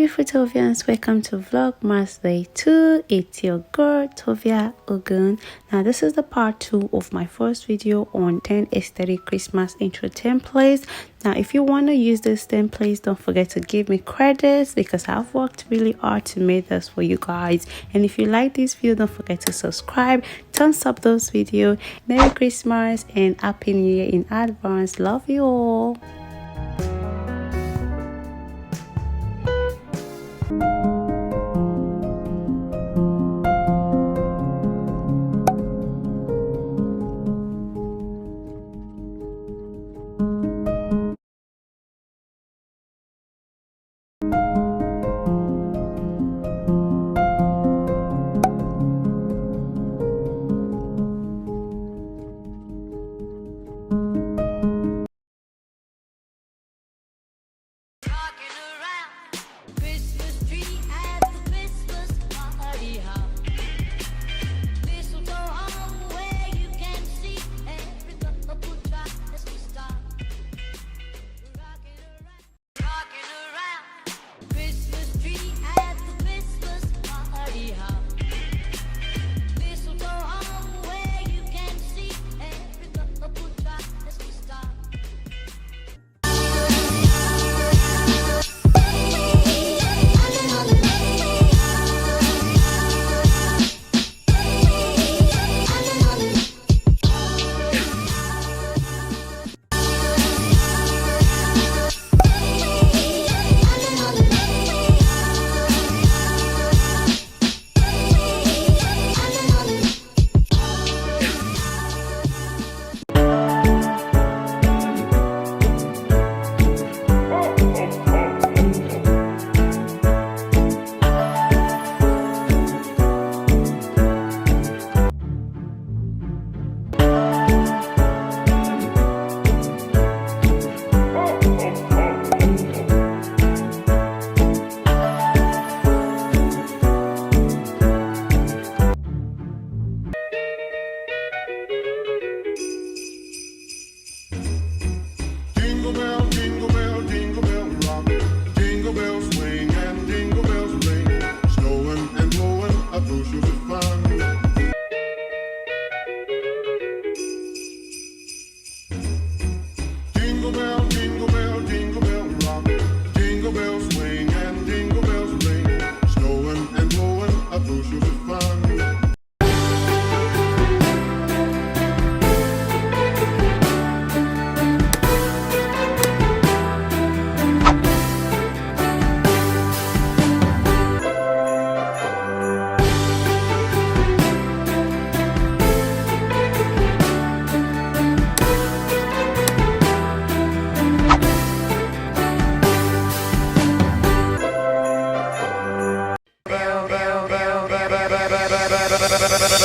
beautiful Tovians, welcome to Vlogmas Day 2. It's your girl Tovia Ogun. Now this is the part 2 of my first video on 10 aesthetic Christmas intro templates. Now if you want to use this templates, don't forget to give me credits because I've worked really hard to make this for you guys. And if you like this video, don't forget to subscribe, thumbs up those videos. Merry Christmas and Happy New Year in advance. Love you all.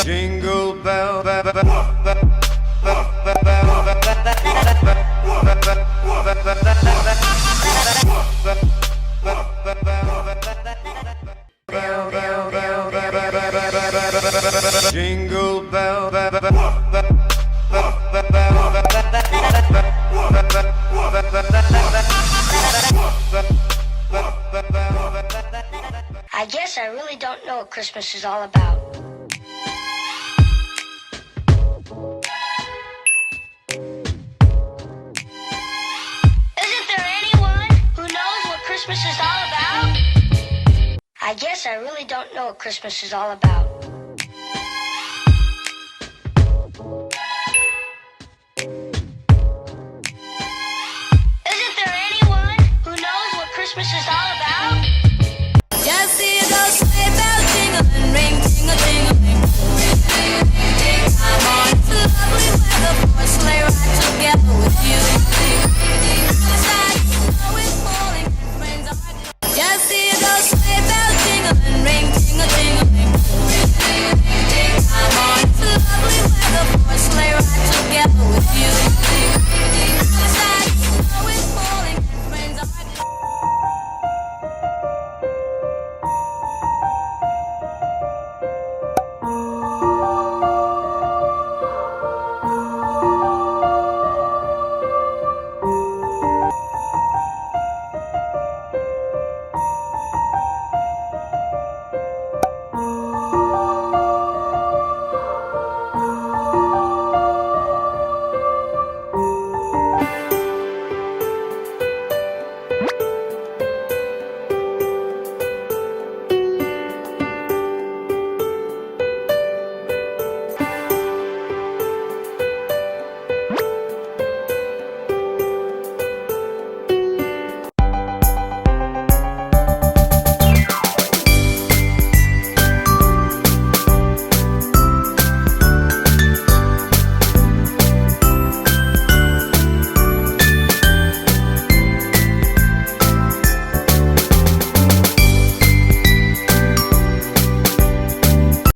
Jingle bell, jingle bell, I guess I really don't know what Christmas is all about. Isn't there anyone who knows what Christmas is all about? I guess I really don't know what Christmas is all about. Isn't there anyone who knows what Christmas is all about? Just see those sleigh bells jingling, ring, ting-a-ting-a-ling. Come on, it's a lovely weather for a sleigh ride together with you.